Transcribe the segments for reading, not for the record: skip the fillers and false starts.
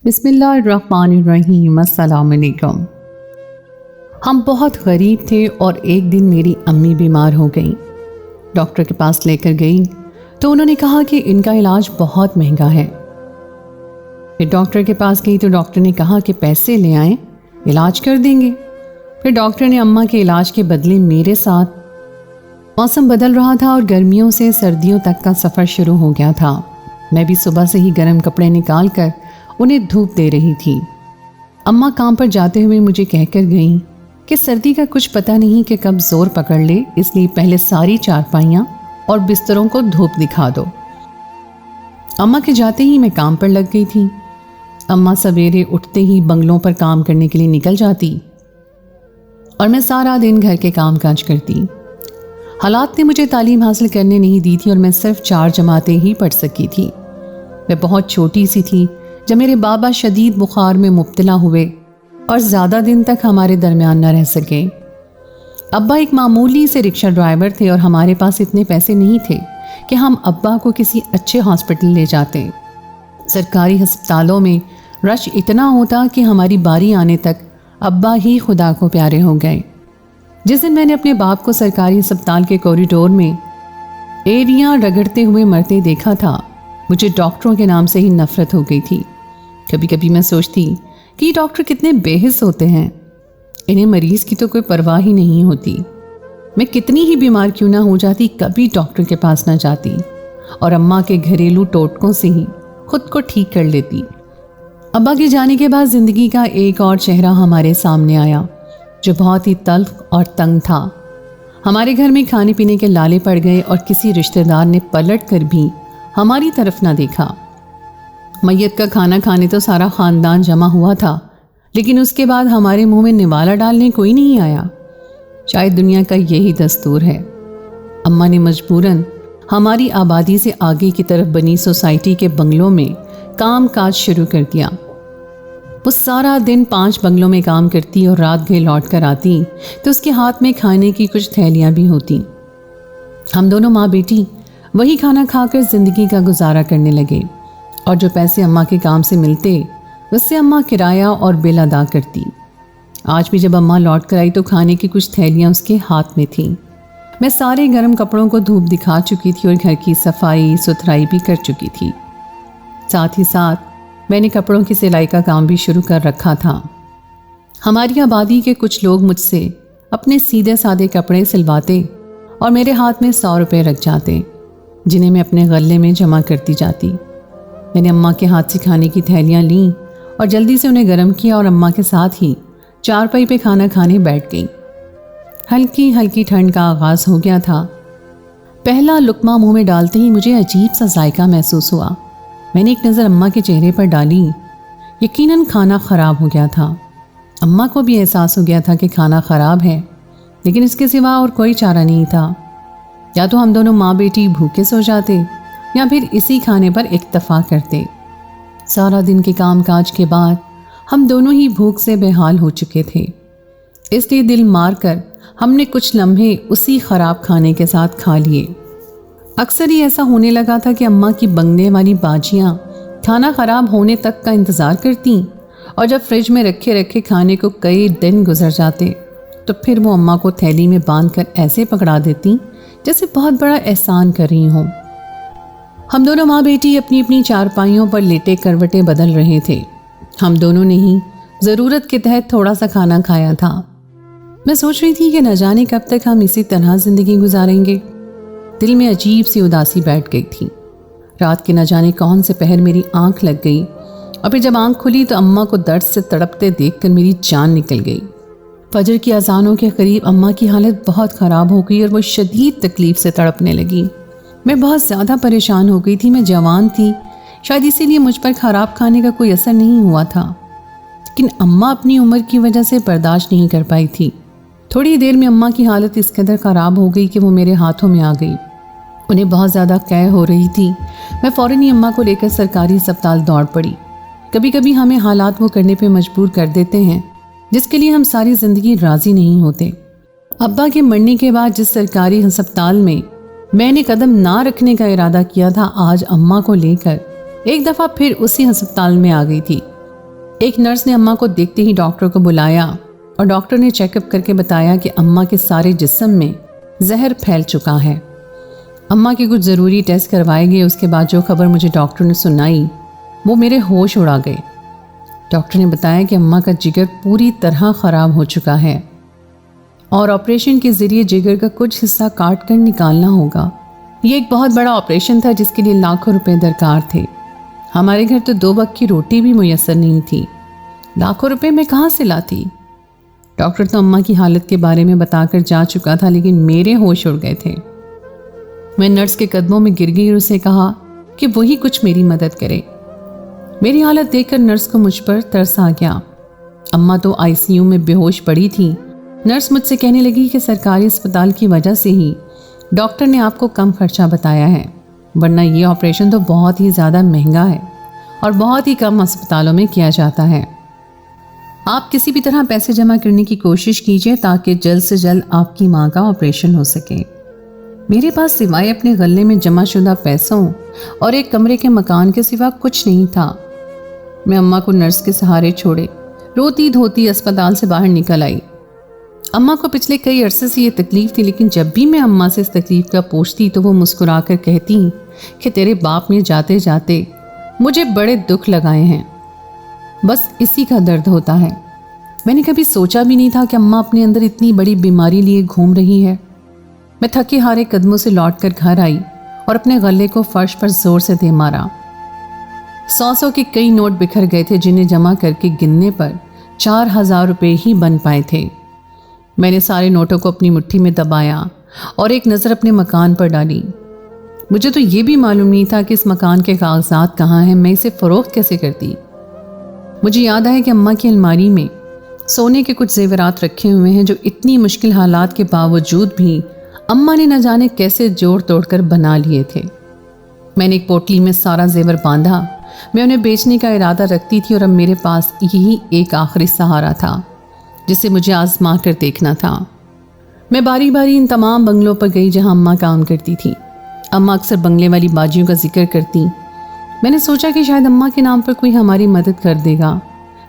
बिस्मिल्लाहिर्रहमानिर्रहीम। अस्सलाम वालेकुम। हम बहुत गरीब थे और एक दिन मेरी अम्मी बीमार हो गई। डॉक्टर के पास लेकर गई तो उन्होंने कहा कि इनका इलाज बहुत महंगा है। फिर डॉक्टर के पास गई तो डॉक्टर ने कहा कि पैसे ले आएं, इलाज कर देंगे। फिर डॉक्टर ने अम्मा के इलाज के बदले मेरे साथ। मौसम बदल रहा था और गर्मियों से सर्दियों तक का सफ़र शुरू हो गया था। मैं भी सुबह से ही गर्म कपड़े निकाल कर उन्हें धूप दे रही थी। अम्मा काम पर जाते हुए मुझे कहकर गईं कि सर्दी का कुछ पता नहीं कि कब जोर पकड़ ले, इसलिए पहले सारी चारपाइयाँ और बिस्तरों को धूप दिखा दो। अम्मा के जाते ही मैं काम पर लग गई थी। अम्मा सवेरे उठते ही बंगलों पर काम करने के लिए निकल जाती और मैं सारा दिन घर के काम काज करती। हालात ने मुझे तालीम हासिल करने नहीं दी थी और मैं सिर्फ 4 जमातें ही पढ़ सकी थी। मैं बहुत छोटी सी थी जब मेरे बाबा शदीद बुखार में मुब्तला हुए और ज़्यादा दिन तक हमारे दरमियान न रह सके। अब्बा एक मामूली से रिक्शा ड्राइवर थे और हमारे पास इतने पैसे नहीं थे कि हम अब्बा को किसी अच्छे हॉस्पिटल ले जाते। सरकारी अस्पतालों में रश इतना होता कि हमारी बारी आने तक अब्बा ही खुदा को प्यारे हो गए। जिस दिन मैंने अपने बाप को सरकारी अस्पताल के कॉरिडोर में एड़ियाँ रगड़ते हुए मरते देखा था, मुझे डॉक्टरों के नाम से ही नफरत हो गई थी। कभी कभी मैं सोचती कि डॉक्टर कितने बेहिस होते हैं, इन्हें मरीज की तो कोई परवाह ही नहीं होती। मैं कितनी ही बीमार क्यों ना हो जाती, कभी डॉक्टर के पास ना जाती और अम्मा के घरेलू टोटकों से ही खुद को ठीक कर लेती। अब्बा के जाने के बाद जिंदगी का एक और चेहरा हमारे सामने आया जो बहुत ही तल्ख और तंग था। हमारे घर में खाने पीने के लाले पड़ गए और किसी रिश्तेदार ने पलट कर भी हमारी तरफ ना देखा। मैयत का खाना खाने तो सारा ख़ानदान जमा हुआ था, लेकिन उसके बाद हमारे मुंह में निवाला डालने कोई नहीं आया। शायद दुनिया का यही दस्तूर है। अम्मा ने मजबूरन हमारी आबादी से आगे की तरफ बनी सोसाइटी के बंगलों में काम काज शुरू कर दिया। वो सारा दिन 5 बंगलों में काम करती और रात गए लौट कर आती तो उसके हाथ में खाने की कुछ थैलियाँ भी होती। हम दोनों माँ बेटी वही खाना खाकर ज़िंदगी का गुजारा करने लगे और जो पैसे अम्मा के काम से मिलते उससे अम्मा किराया और बिल अदा करती। आज भी जब अम्मा लौट कर आई तो खाने की कुछ थैलियाँ उसके हाथ में थीं। मैं सारे गर्म कपड़ों को धूप दिखा चुकी थी और घर की सफाई सुथराई भी कर चुकी थी। साथ ही साथ मैंने कपड़ों की सिलाई का काम भी शुरू कर रखा था। हमारी आबादी के कुछ लोग मुझसे अपने सीधे सादे कपड़े सिलवाते और मेरे हाथ में 100 रुपये रख जाते, जिन्हें मैं अपने गले में जमा करती जाती। मैंने अम्मा के हाथ से खाने की थैलियाँ लीं और जल्दी से उन्हें गर्म किया और अम्मा के साथ ही चारपाई पे खाना खाने बैठ गई। हल्की हल्की ठंड का आगाज़ हो गया था। पहला लुकमा मुंह में डालते ही मुझे अजीब सा जायका महसूस हुआ। मैंने एक नज़र अम्मा के चेहरे पर डाली। यकीनन खाना ख़राब हो गया था। अम्मा को भी एहसास हो गया था कि खाना ख़राब है, लेकिन इसके सिवा और कोई चारा नहीं था। या तो हम दोनों माँ बेटी भूखे सो जाते या फिर इसी खाने पर इक्तफा करते। सारा दिन के काम काज के बाद हम दोनों ही भूख से बेहाल हो चुके थे, इसलिए दिल मार कर हमने कुछ लम्हे उसी ख़राब खाने के साथ खा लिए। अक्सर ही ऐसा होने लगा था कि अम्मा की बंगने वाली बाजियाँ खाना ख़राब होने तक का इंतज़ार करती और जब फ्रिज में रखे रखे खाने को कई दिन गुजर जाते तो फिर वो अम्मा को थैली में बांध कर ऐसे पकड़ा देती जैसे बहुत बड़ा एहसान कर रही हों। हम दोनों माँ बेटी अपनी अपनी चारपाइयों पर लेटे करवटें बदल रहे थे। हम दोनों ने ही ज़रूरत के तहत थोड़ा सा खाना खाया था। मैं सोच रही थी कि न जाने कब तक हम इसी तरह ज़िंदगी गुजारेंगे। दिल में अजीब सी उदासी बैठ गई थी। रात के न जाने कौन से पहर मेरी आंख लग गई और फिर जब आंख खुली तो अम्मा को दर्द से तड़पते देखकर मेरी जान निकल गई। फजर की अजानों के करीब अम्मा की हालत बहुत ख़राब हो गई और वो शदीद तकलीफ़ से तड़पने लगी। मैं बहुत ज़्यादा परेशान हो गई थी। मैं जवान थी, शायद इसीलिए मुझ पर ख़राब खाने का कोई असर नहीं हुआ था, लेकिन अम्मा अपनी उम्र की वजह से बर्दाश्त नहीं कर पाई थी। थोड़ी देर में अम्मा की हालत इस कदर ख़राब हो गई कि वो मेरे हाथों में आ गई। उन्हें बहुत ज़्यादा कै हो रही थी। मैं फ़ौरन ही अम्मा को लेकर सरकारी अस्पताल दौड़ पड़ी। कभी कभी हमें हालात वो करने पर मजबूर कर देते हैं जिसके लिए हम सारी ज़िंदगी राज़ी नहीं होते। अब्बा के मरने के बाद जिस सरकारी अस्पताल में मैंने कदम ना रखने का इरादा किया था, आज अम्मा को लेकर एक दफ़ा फिर उसी अस्पताल में आ गई थी। एक नर्स ने अम्मा को देखते ही डॉक्टर को बुलाया और डॉक्टर ने चेकअप करके बताया कि अम्मा के सारे जिस्म में जहर फैल चुका है। अम्मा के कुछ ज़रूरी टेस्ट करवाए गए। उसके बाद जो खबर मुझे डॉक्टर ने सुनाई वो मेरे होश उड़ा गए। डॉक्टर ने बताया कि अम्मा का जिगर पूरी तरह ख़राब हो चुका है और ऑपरेशन के ज़रिए जिगर का कुछ हिस्सा काट कर निकालना होगा। ये एक बहुत बड़ा ऑपरेशन था जिसके लिए लाखों रुपए दरकार थे। हमारे घर तो 2 वक्त की रोटी भी मुयस्सर नहीं थी। लाखों रुपए मैं कहाँ से लाती? डॉक्टर तो अम्मा की हालत के बारे में बताकर जा चुका था, लेकिन मेरे होश उड़ गए थे। मैं नर्स के कदमों में गिर गई और उसे कहा कि वही कुछ मेरी मदद करे। मेरी हालत देखकर नर्स को मुझ पर तरस आ गया। अम्मा तो आईसीयू में बेहोश पड़ी थी। नर्स मुझसे कहने लगी कि सरकारी अस्पताल की वजह से ही डॉक्टर ने आपको कम खर्चा बताया है, वरना ये ऑपरेशन तो बहुत ही ज़्यादा महंगा है और बहुत ही कम अस्पतालों में किया जाता है। आप किसी भी तरह पैसे जमा करने की कोशिश कीजिए ताकि जल्द से जल्द आपकी माँ का ऑपरेशन हो सके। मेरे पास सिवाय अपने गले में जमा शुदा पैसों और एक कमरे के मकान के सिवा कुछ नहीं था। मैं अम्मा को नर्स के सहारे छोड़े रोती धोती अस्पताल से बाहर निकल आई। अम्मा को पिछले कई अरसे से ये तकलीफ थी, लेकिन जब भी मैं अम्मा से इस तकलीफ का पूछती तो वो मुस्कुराकर कहती कि तेरे बाप ने जाते जाते मुझे बड़े दुख लगाए हैं, बस इसी का दर्द होता है। मैंने कभी सोचा भी नहीं था कि अम्मा अपने अंदर इतनी बड़ी बीमारी लिए घूम रही है। मैं थके हारे कदमों से लौटकर घर आई और अपने गले को फर्श पर जोर से दे मारा। 100 के कई नोट बिखर गए थे, जिन्हें जमा करके गिनने पर 4000 रुपये ही बन पाए थे। मैंने सारे नोटों को अपनी मुट्ठी में दबाया और एक नज़र अपने मकान पर डाली। मुझे तो ये भी मालूम नहीं था कि इस मकान के कागजात कहाँ हैं, मैं इसे फ़रोख्त कैसे करती। मुझे याद आया कि अम्मा की अलमारी में सोने के कुछ जेवरात रखे हुए हैं जो इतनी मुश्किल हालात के बावजूद भी अम्मा ने न जाने कैसे जोड़ तोड़ कर बना लिए थे। मैंने एक पोटली में सारा जेवर बांधा। मैं उन्हें बेचने का इरादा रखती थी और अब मेरे पास यही एक आखिरी सहारा था जिसे मुझे आजमा कर देखना था। मैं बारी बारी इन तमाम बंगलों पर गई जहां अम्मा काम करती थी। अम्मा अक्सर बंगले वाली बाजियों का जिक्र करती। मैंने सोचा कि शायद अम्मा के नाम पर कोई हमारी मदद कर देगा,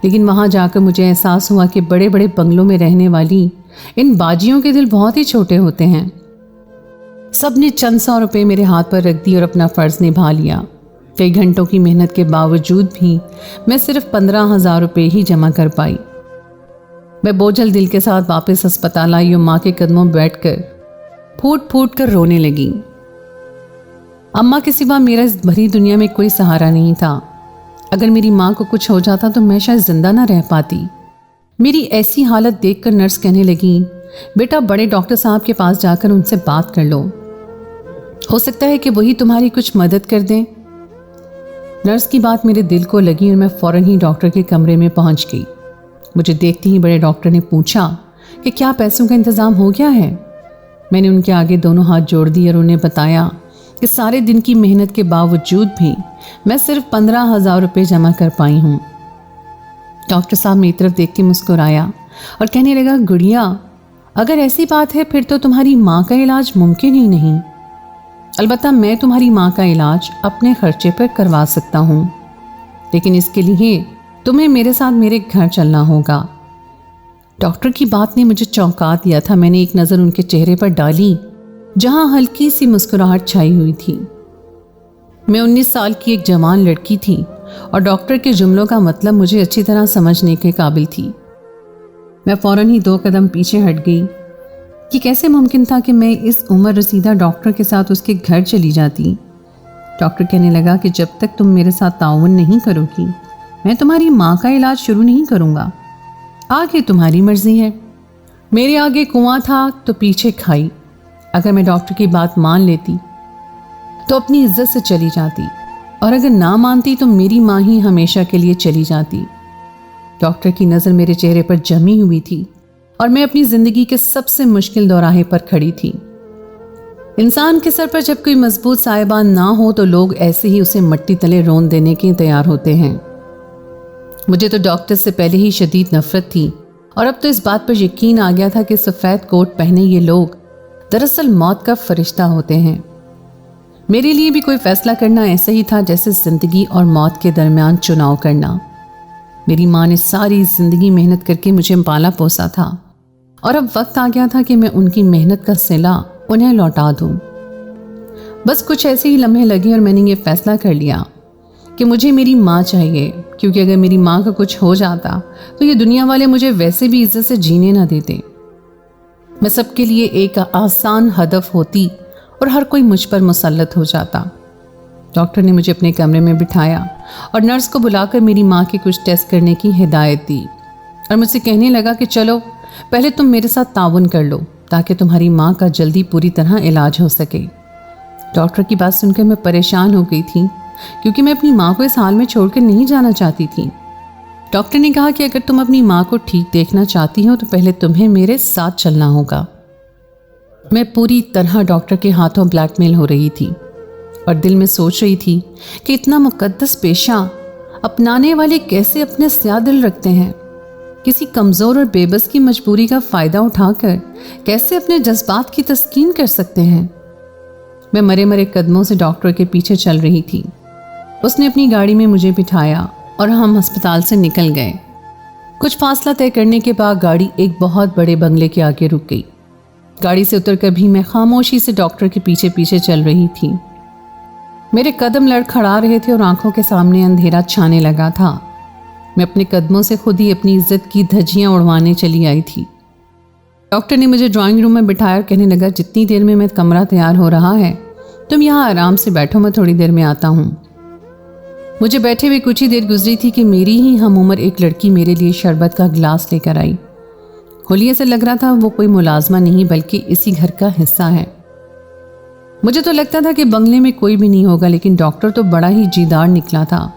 लेकिन वहां जाकर मुझे एहसास हुआ कि बड़े बड़े बंगलों में रहने वाली इन बाजियों के दिल बहुत ही छोटे होते हैं। सब ने चंद 100 रुपये मेरे हाथ पर रख दी और अपना फ़र्ज़ निभा लिया। कई घंटों की मेहनत के बावजूद भी मैं सिर्फ 15,000 रुपये ही जमा कर पाई। मैं बोझल दिल के साथ वापस अस्पताल आई और माँ के कदमों में बैठकर फूट फूट कर रोने लगी। अम्मा के सिवा मेरा इस भरी दुनिया में कोई सहारा नहीं था। अगर मेरी माँ को कुछ हो जाता तो मैं शायद जिंदा ना रह पाती। मेरी ऐसी हालत देखकर नर्स कहने लगी, बेटा बड़े डॉक्टर साहब के पास जाकर उनसे बात कर लो, हो सकता है कि वही तुम्हारी कुछ मदद कर दें। नर्स की बात मेरे दिल को लगी और मैं फौरन ही डॉक्टर के कमरे में पहुंच गई। मुझे देखते ही बड़े डॉक्टर ने पूछा कि क्या पैसों का इंतज़ाम हो गया है। मैंने उनके आगे दोनों हाथ जोड़ दिए और उन्हें बताया कि सारे दिन की मेहनत के बावजूद भी मैं सिर्फ 15,000 रुपये जमा कर पाई हूँ। डॉक्टर साहब मेरी तरफ देख के मुस्कुराया और कहने लगा, गुड़िया अगर ऐसी बात है फिर तो तुम्हारी माँ का इलाज मुमकिन ही नहीं। अलबत्ता मैं तुम्हारी माँ का इलाज अपने खर्चे पर करवा सकता हूँ, लेकिन इसके लिए तुम्हें मेरे साथ मेरे घर चलना होगा। डॉक्टर की बात ने मुझे चौंका दिया था। मैंने एक नज़र उनके चेहरे पर डाली जहां हल्की सी मुस्कुराहट छाई हुई थी। मैं 19 साल की एक जवान लड़की थी और डॉक्टर के जुमलों का मतलब मुझे अच्छी तरह समझने के काबिल थी। मैं फौरन ही 2 कदम पीछे हट गई कि कैसे मुमकिन था कि मैं इस उम्र रसीदा डॉक्टर के साथ उसके घर चली जाती। डॉक्टर कहने लगा कि जब तक तुम मेरे साथ ताउन नहीं करोगी मैं तुम्हारी माँ का इलाज शुरू नहीं करूँगा। आगे तुम्हारी मर्जी है। मेरे आगे कुआं था तो पीछे खाई। अगर मैं डॉक्टर की बात मान लेती तो अपनी इज्जत से चली जाती और अगर ना मानती तो मेरी माँ ही हमेशा के लिए चली जाती। डॉक्टर की नज़र मेरे चेहरे पर जमी हुई थी और मैं अपनी ज़िंदगी के सबसे मुश्किल दौराहे पर खड़ी थी। इंसान के सर पर जब कोई मजबूत साहिबान ना हो तो लोग ऐसे ही उसे मट्टी तले रोन देने के तैयार होते हैं। मुझे तो डॉक्टर से पहले ही शदीद नफरत थी और अब तो इस बात पर यकीन आ गया था कि सफ़ेद कोट पहने ये लोग दरअसल मौत का फरिश्ता होते हैं। मेरे लिए भी कोई फैसला करना ऐसा ही था जैसे ज़िंदगी और मौत के दरमियान चुनाव करना। मेरी माँ ने सारी जिंदगी मेहनत करके मुझे पाला पोसा था और अब वक्त आ गया था कि मैं उनकी मेहनत का सिला उन्हें लौटा दूं। बस कुछ ऐसे ही लम्हे लगे और मैंने ये फैसला कर लिया कि मुझे मेरी माँ चाहिए, क्योंकि अगर मेरी माँ का कुछ हो जाता तो ये दुनिया वाले मुझे वैसे भी इज्जत से जीने ना देते। मैं सबके लिए एक आसान हदफ होती और हर कोई मुझ पर मुसल्लत हो जाता। डॉक्टर ने मुझे अपने कमरे में बिठाया और नर्स को बुलाकर मेरी माँ के कुछ टेस्ट करने की हिदायत दी और मुझसे कहने लगा कि चलो पहले तुम मेरे साथ ताउन कर लो ताकि तुम्हारी माँ का जल्दी पूरी तरह इलाज हो सके। डॉक्टर की बात सुनकर मैं परेशान हो गई थी, क्योंकि मैं अपनी माँ को इस हाल में छोड़कर नहीं जाना चाहती थी। डॉक्टर ने कहा कि अगर तुम अपनी माँ को ठीक देखना चाहती हो तो पहले तुम्हें मेरे साथ चलना होगा। मैं पूरी तरह डॉक्टर के हाथों ब्लैकमेल हो रही थी और दिल में सोच रही थी कि इतना मुकद्दस पेशा अपनाने वाले कैसे अपने स्या दिल रखते हैं, किसी कमज़ोर और बेबस की मजबूरी का फ़ायदा उठाकर कैसे अपने जज्बात की तस्कीन कर सकते हैं। मैं मरे मरे कदमों से डॉक्टर के पीछे चल रही थी। उसने अपनी गाड़ी में मुझे बिठाया और हम अस्पताल से निकल गए। कुछ फासला तय करने के बाद गाड़ी एक बहुत बड़े बंगले के आगे रुक गई। गाड़ी से उतरकर भी मैं खामोशी से डॉक्टर के पीछे पीछे चल रही थी। मेरे कदम लड़खड़ा रहे थे और आंखों के सामने अंधेरा छाने लगा था। मैं अपने कदमों से खुद ही अपनी इज्जत की धज्जियां उड़वाने चली आई थी। डॉक्टर ने मुझे ड्राइंग रूम में बिठाया और कहने लगा, जितनी देर में मैं कमरा तैयार हो रहा है तुम यहाँ आराम से बैठो, मैं थोड़ी देर में आता हूँ। मुझे बैठे हुए कुछ ही देर गुजरी थी कि मेरी ही हम उम्र एक लड़की मेरे लिए शरबत का गिलास लेकर आई। होलिये से लग रहा था वो कोई मुलाजमा नहीं बल्कि इसी घर का हिस्सा है। मुझे तो लगता था कि बंगले में कोई भी नहीं होगा, लेकिन डॉक्टर तो बड़ा ही जीदार निकला था,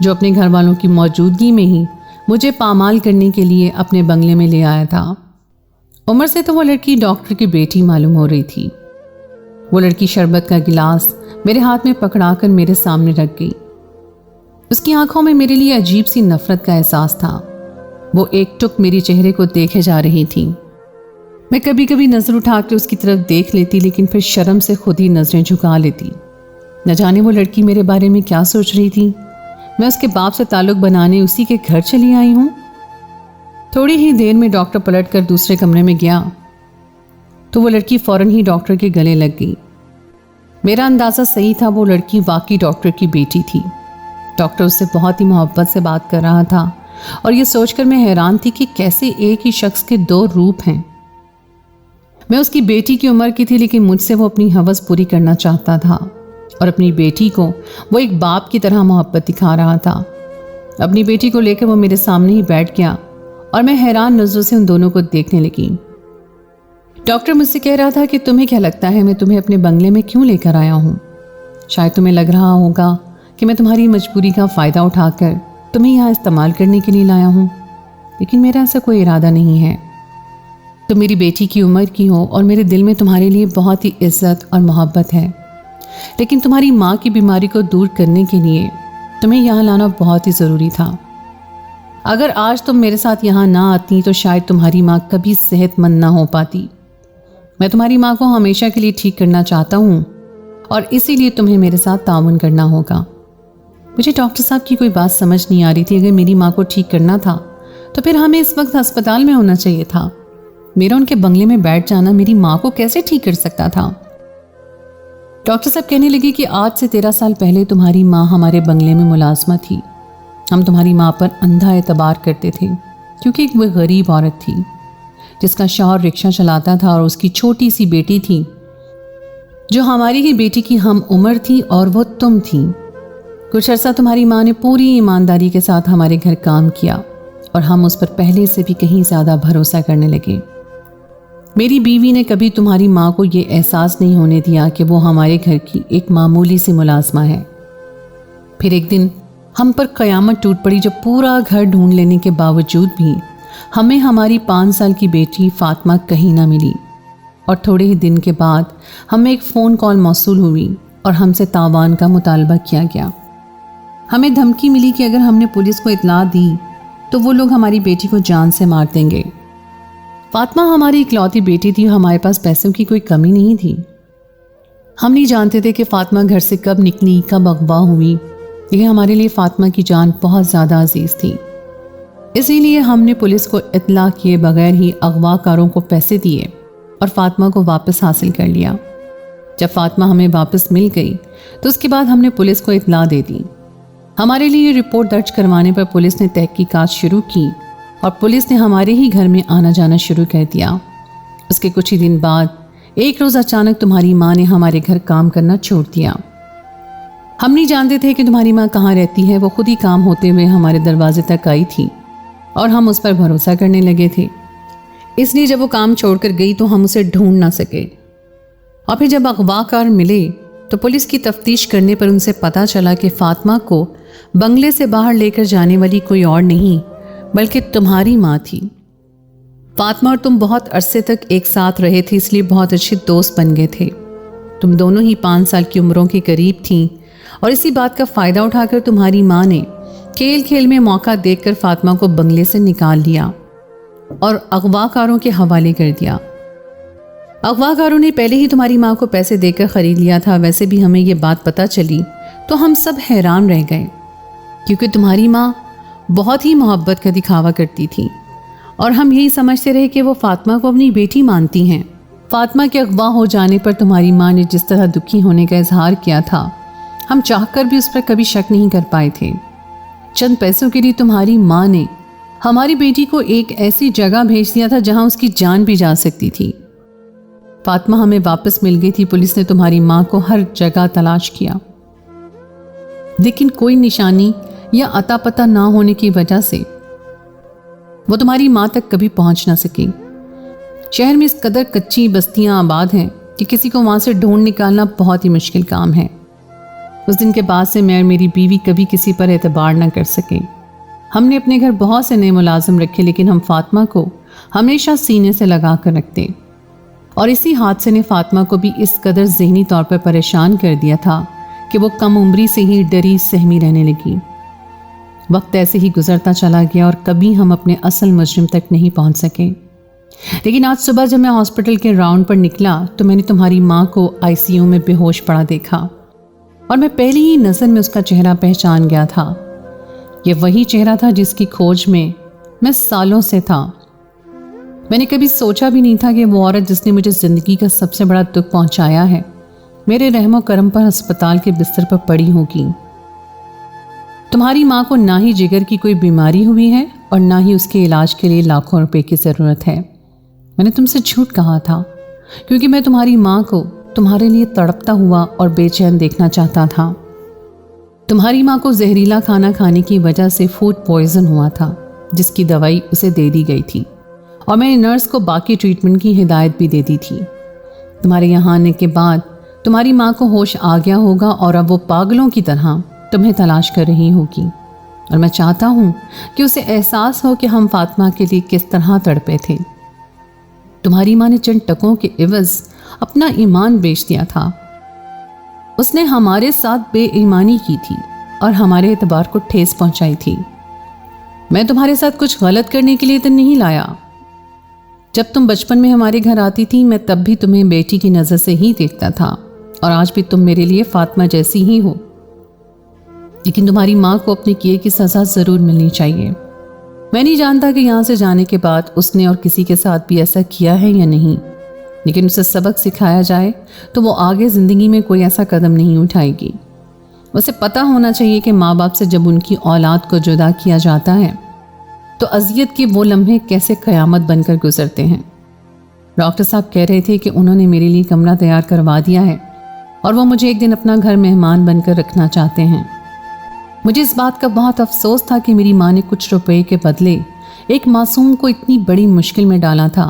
जो अपने घर वालों की मौजूदगी में ही मुझे पामाल करने के लिए अपने बंगले में ले आया था। उम्र से तो वो लड़की डॉक्टर की बेटी मालूम हो रही थी। वो लड़की शरबत का गिलास मेरे हाथ में पकड़ाकर मेरे सामने रख गई। उसकी आंखों में मेरे लिए अजीब सी नफरत का एहसास था। वो एक टुक मेरे चेहरे को देखे जा रही थी। मैं कभी कभी नजर उठाकर उसकी तरफ देख लेती, लेकिन फिर शर्म से खुद ही नजरें झुका लेती। न जाने वो लड़की मेरे बारे में क्या सोच रही थी। मैं उसके बाप से ताल्लुक बनाने उसी के घर चली आई हूँ। थोड़ी ही देर में डॉक्टर पलटकर दूसरे कमरे में गया तो वो लड़की फौरन ही डॉक्टर के गले लग गई। मेरा अंदाज़ा सही था, वो लड़की वाकई डॉक्टर की बेटी थी। डॉक्टर उससे बहुत ही मोहब्बत से बात कर रहा था और ये सोचकर मैं हैरान थी कि कैसे एक ही शख्स के दो रूप हैं। मैं उसकी बेटी की उम्र की थी, लेकिन मुझसे वो अपनी हवस पूरी करना चाहता था और अपनी बेटी को वो एक बाप की तरह मोहब्बत दिखा रहा था। अपनी बेटी को लेकर वो मेरे सामने ही बैठ गया और मैं हैरान नजरों से उन दोनों को देखने लगी। डॉक्टर मुझसे कह रहा था कि तुम्हें क्या लगता है मैं तुम्हें अपने बंगले में क्यों लेकर आया हूँ? शायद तुम्हें लग रहा होगा कि मैं तुम्हारी मजबूरी का फ़ायदा उठाकर तुम्हें यहाँ इस्तेमाल करने के लिए लाया हूँ, लेकिन मेरा ऐसा कोई इरादा नहीं है। तुम मेरी बेटी की उम्र की हो और मेरे दिल में तुम्हारे लिए बहुत ही इज्जत और मोहब्बत है, लेकिन तुम्हारी माँ की बीमारी को दूर करने के लिए तुम्हें यहाँ लाना बहुत ही ज़रूरी था। अगर आज तुम मेरे साथ यहाँ ना आती तो शायद तुम्हारी माँ कभी सेहतमंद ना हो पाती। मैं तुम्हारी माँ को हमेशा के लिए ठीक करना चाहता हूँ और इसीलिए तुम्हें मेरे साथ ताउन करना होगा। मुझे डॉक्टर साहब की कोई बात समझ नहीं आ रही थी। अगर मेरी माँ को ठीक करना था तो फिर हमें इस वक्त अस्पताल में होना चाहिए था। मेरा उनके बंगले में बैठ जाना मेरी माँ को कैसे ठीक कर सकता था? डॉक्टर साहब कहने लगे कि आज से 13 साल पहले तुम्हारी माँ हमारे बंगले में मुलाजमा थी। हम तुम्हारी माँ पर अंधा एतबार करते थे क्योंकि वो गरीब औरत थी जिसका शौहर रिक्शा चलाता था और उसकी छोटी सी बेटी थी जो हमारी ही बेटी की हम उम्र थी और वो तुम थी। कुछ अर्सा तुम्हारी माँ ने पूरी ईमानदारी के साथ हमारे घर काम किया और हम उस पर पहले से भी कहीं ज़्यादा भरोसा करने लगे। मेरी बीवी ने कभी तुम्हारी माँ को ये एहसास नहीं होने दिया कि वो हमारे घर की एक मामूली सी मुलाजमा है। फिर एक दिन हम पर क़यामत टूट पड़ी जब पूरा घर ढूंढ लेने के बावजूद भी हमें हमारी 5 साल की बेटी फातिमा कहीं ना मिली। और थोड़े ही दिन के बाद हमें एक फ़ोन कॉल मौसूल हुई और हमसे तावान का मुतालबा किया गया। हमें धमकी मिली कि अगर हमने पुलिस को इतला दी तो वो लोग हमारी बेटी को जान से मार देंगे। फातिमा हमारी इकलौती बेटी थी, हमारे पास पैसों की कोई कमी नहीं थी। हम नहीं जानते थे कि फातिमा घर से कब निकली, कब अगवा हुई, लेकिन हमारे लिए फातिमा की जान बहुत ज़्यादा अजीज़ थी। इसीलिए हमने पुलिस को इत्ला किए बगैर ही अगवाकारों को पैसे दिए और फातिमा को वापस हासिल कर लिया। जब फातिमा हमें वापस मिल गई तो उसके बाद हमने पुलिस को इत्ला दे दी। हमारे लिए रिपोर्ट दर्ज करवाने पर पुलिस ने तहकीकात शुरू की और पुलिस ने हमारे ही घर में आना जाना शुरू कर दिया। उसके कुछ ही दिन बाद एक रोज़ अचानक तुम्हारी माँ ने हमारे घर काम करना छोड़ दिया। हम नहीं जानते थे कि तुम्हारी माँ कहाँ रहती है। वो खुद ही काम होते हुए हमारे दरवाजे तक आई थी और हम उस पर भरोसा करने लगे थे। इसलिए जब वो काम छोड़कर गई तो हम उसे ढूंढ ना सके। और फिर जब अगवाकार मिले तो पुलिस की तफ्तीश करने पर उनसे पता चला कि फातिमा को बंगले से बाहर लेकर जाने वाली कोई और नहीं बल्कि तुम्हारी माँ थी। फातिमा और तुम बहुत अरसे तक एक साथ रहे थे, इसलिए बहुत अच्छे दोस्त बन गए थे। तुम दोनों ही 5 साल की उम्रों के करीब थीं और इसी बात का फ़ायदा उठाकर तुम्हारी माँ ने खेल खेल में मौका देखकर फातिमा को बंगले से निकाल लिया और अगवाकारों के हवाले कर दिया। अगवाकारों ने पहले ही तुम्हारी माँ को पैसे देकर ख़रीद लिया था। वैसे भी हमें ये बात पता चली तो हम सब हैरान रह गए, क्योंकि तुम्हारी माँ बहुत ही मोहब्बत का दिखावा करती थी और हम यही समझते रहे कि वो फातिमा को अपनी बेटी मानती हैं। फातिमा के अगवा हो जाने पर तुम्हारी माँ ने जिस तरह दुखी होने का इजहार किया था, हम चाहकर भी उस पर कभी शक नहीं कर पाए थे। चंद पैसों के लिए तुम्हारी माँ ने हमारी बेटी को एक ऐसी जगह भेज दिया था जहां उसकी जान भी जा सकती थी। फातिमा हमें वापस मिल गई थी। पुलिस ने तुम्हारी माँ को हर जगह तलाश किया, लेकिन कोई निशानी या अता पता ना होने की वजह से वो तुम्हारी माँ तक कभी पहुंच ना सकी। शहर में इस कदर कच्ची बस्तियां आबाद हैं कि किसी को वहां से ढूंढ निकालना बहुत ही मुश्किल काम है। उस दिन के बाद से मैं और मेरी बीवी कभी किसी पर एतबार न कर सके। हमने अपने घर बहुत से नए मुलाजिम रखे, लेकिन हम फातिमा को हमेशा सीने से लगा कर रखते। और इसी हादसे ने फातिमा को भी इस कदर ज़हनी तौर पर परेशान कर दिया था कि वो कम उम्री से ही डरी सहमी रहने लगी। वक्त ऐसे ही गुजरता चला गया और कभी हम अपने असल मुजरिम तक नहीं पहुंच सके। लेकिन आज सुबह जब मैं हॉस्पिटल के राउंड पर निकला तो मैंने तुम्हारी माँ को आईसीयू में बेहोश पड़ा देखा और मैं पहली ही नज़र में उसका चेहरा पहचान गया था। यह वही चेहरा था जिसकी खोज में मैं सालों से था। मैंने कभी सोचा भी नहीं था कि वो औरत जिसने मुझे ज़िंदगी का सबसे बड़ा दुख पहुंचाया है, मेरे रहमो करम पर अस्पताल के बिस्तर पर पड़ी होगी। तुम्हारी माँ को ना ही जिगर की कोई बीमारी हुई है और ना ही उसके इलाज के लिए लाखों रुपए की ज़रूरत है। मैंने तुमसे झूठ कहा था, क्योंकि मैं तुम्हारी माँ को तुम्हारे लिए तड़पता हुआ और बेचैन देखना चाहता था। तुम्हारी माँ को जहरीला खाना खाने की वजह से फूड पॉइजन हुआ था, जिसकी दवाई उसे दे दी गई थी और मैंने नर्स को बाकी ट्रीटमेंट की हिदायत भी दे दी थी। तुम्हारे यहाँ आने के बाद तुम्हारी माँ को होश आ गया होगा और अब वो पागलों की तरह तुम्हें तलाश कर रही होगी और मैं चाहता हूँ कि उसे एहसास हो कि हम फातिमा के लिए किस तरह तड़पे थे। तुम्हारी माँ ने चंद टकों के इवज़ अपना ईमान बेच दिया था। उसने हमारे साथ बेईमानी की थी और हमारे एतबार को ठेस पहुंचाई थी। मैं तुम्हारे साथ कुछ गलत करने के लिए तो नहीं लाया। जब तुम बचपन में हमारे घर आती थी, मैं तब भी तुम्हें बेटी की नज़र से ही देखता था और आज भी तुम मेरे लिए फातिमा जैसी ही हो। लेकिन तुम्हारी माँ को अपने किए की सज़ा ज़रूर मिलनी चाहिए। मैं नहीं जानता कि यहाँ से जाने के बाद उसने और किसी के साथ भी ऐसा किया है या नहीं, लेकिन उसे सबक सिखाया जाए तो वो आगे ज़िंदगी में कोई ऐसा कदम नहीं उठाएगी। उसे पता होना चाहिए कि माँ बाप से जब उनकी औलाद को जुदा किया जाता है तो अजियत के वो लम्हे कैसे क़यामत बनकर गुजरते हैं। डॉक्टर साहब कह रहे थे कि उन्होंने मेरे लिए कमरा तैयार करवा दिया है और वो मुझे एक दिन अपना घर मेहमान बनकर रखना चाहते हैं। मुझे इस बात का बहुत अफसोस था कि मेरी माँ ने कुछ रुपए के बदले एक मासूम को इतनी बड़ी मुश्किल में डाला था।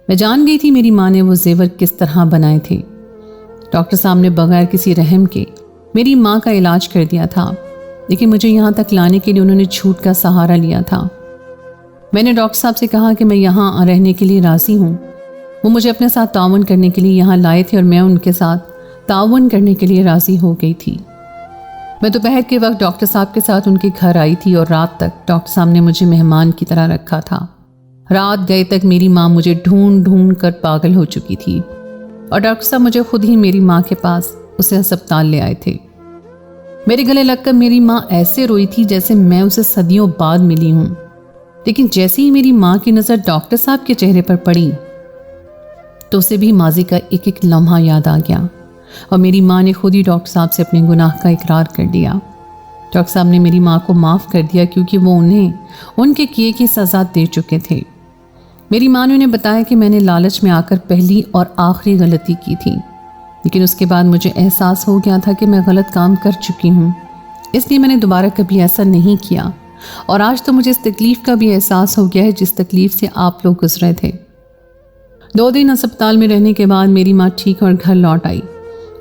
मैं जान गई थी मेरी माँ ने वो जेवर किस तरह बनाए थे। डॉक्टर साहब ने बगैर किसी रहम के मेरी माँ का इलाज कर दिया था, लेकिन मुझे यहाँ तक लाने के लिए उन्होंने झूठ का सहारा लिया था। मैंने डॉक्टर साहब से कहा कि मैं यहाँ रहने के लिए राज़ी हूँ। वो मुझे अपने साथ ताउन करने के लिए यहाँ लाए थे और मैं उनके साथ ताउन करने के लिए राज़ी हो गई थी। मैं दोपहर के वक्त डॉक्टर साहब के साथ उनके घर आई थी और रात तक डॉक्टर साहब ने मुझे मेहमान की तरह रखा था। रात गए तक मेरी माँ मुझे ढूंढ ढूंढ कर पागल हो चुकी थी और डॉक्टर साहब मुझे खुद ही मेरी माँ के पास उसे अस्पताल ले आए थे। मेरे गले लगकर मेरी माँ ऐसे रोई थी जैसे मैं उसे सदियों बाद मिली हूँ। लेकिन जैसे ही मेरी माँ की नज़र डॉक्टर साहब के चेहरे पर पड़ी तो उसे भी माजी का एक एक लम्हा याद आ गया और मेरी माँ ने खुद ही डॉक्टर साहब से अपने गुनाह का इकरार कर दिया। डॉक्टर साहब ने मेरी माँ को माफ़ कर दिया क्योंकि वो उन्हें उनके किए की सज़ा दे चुके थे। मेरी माँ ने उन्हें बताया कि मैंने लालच में आकर पहली और आखिरी गलती की थी, लेकिन उसके बाद मुझे एहसास हो गया था कि मैं गलत काम कर चुकी हूँ, इसलिए मैंने दोबारा कभी ऐसा नहीं किया। और आज तो मुझे इस तकलीफ़ का भी एहसास हो गया है जिस तकलीफ़ से आप लोग गुजरे थे। 2 दिन अस्पताल में रहने के बाद मेरी माँ ठीक और घर लौट आई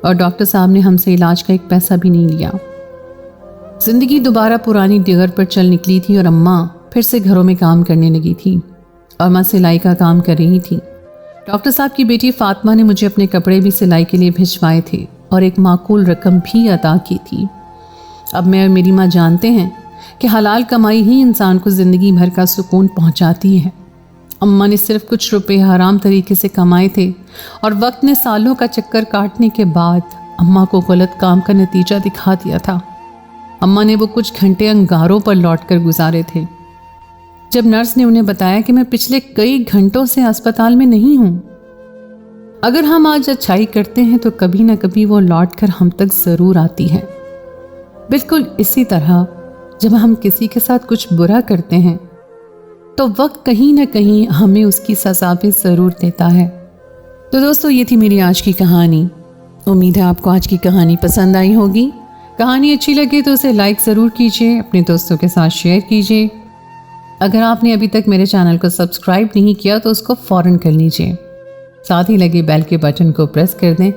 और डॉक्टर साहब ने हमसे इलाज का एक पैसा भी नहीं लिया। जिंदगी दोबारा पुरानी डिगर पर चल निकली थी और अम्मा फिर से घरों में काम करने लगी थी और मैं सिलाई का काम कर रही थी। डॉक्टर साहब की बेटी फातिमा ने मुझे अपने कपड़े भी सिलाई के लिए भिजवाए थे और एक माकूल रकम भी अदा की थी। अब मैं और मेरी माँ जानते हैं कि हलाल कमाई ही इंसान को ज़िंदगी भर का सुकून पहुंचाती है। अम्मा ने सिर्फ कुछ रुपए हराम तरीके से कमाए थे और वक्त ने सालों का चक्कर काटने के बाद अम्मा को गलत काम का नतीजा दिखा दिया था। अम्मा ने वो कुछ घंटे अंगारों पर लौटकर गुजारे थे जब नर्स ने उन्हें बताया कि मैं पिछले कई घंटों से अस्पताल में नहीं हूं। अगर हम आज अच्छाई करते हैं तो कभी ना कभी वो लौटकर हम तक ज़रूर आती है। बिल्कुल इसी तरह जब हम किसी के साथ कुछ बुरा करते हैं तो वक्त कहीं ना कहीं हमें उसकी सज़ा भी ज़रूर देता है। तो दोस्तों, ये थी मेरी आज की कहानी। उम्मीद है आपको आज की कहानी पसंद आई होगी। कहानी अच्छी लगे तो उसे लाइक ज़रूर कीजिए, अपने दोस्तों के साथ शेयर कीजिए। अगर आपने अभी तक मेरे चैनल को सब्सक्राइब नहीं किया तो उसको फ़ौरन कर लीजिए। साथ ही लगे बेल के बटन को प्रेस कर दें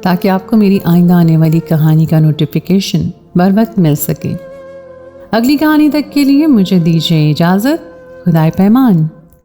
ताकि आपको मेरी आइंदा आने वाली कहानी का नोटिफिकेशन बर वक्त मिल सके। अगली कहानी तक के लिए मुझे दीजिए इजाज़त। खुदाए पैमान।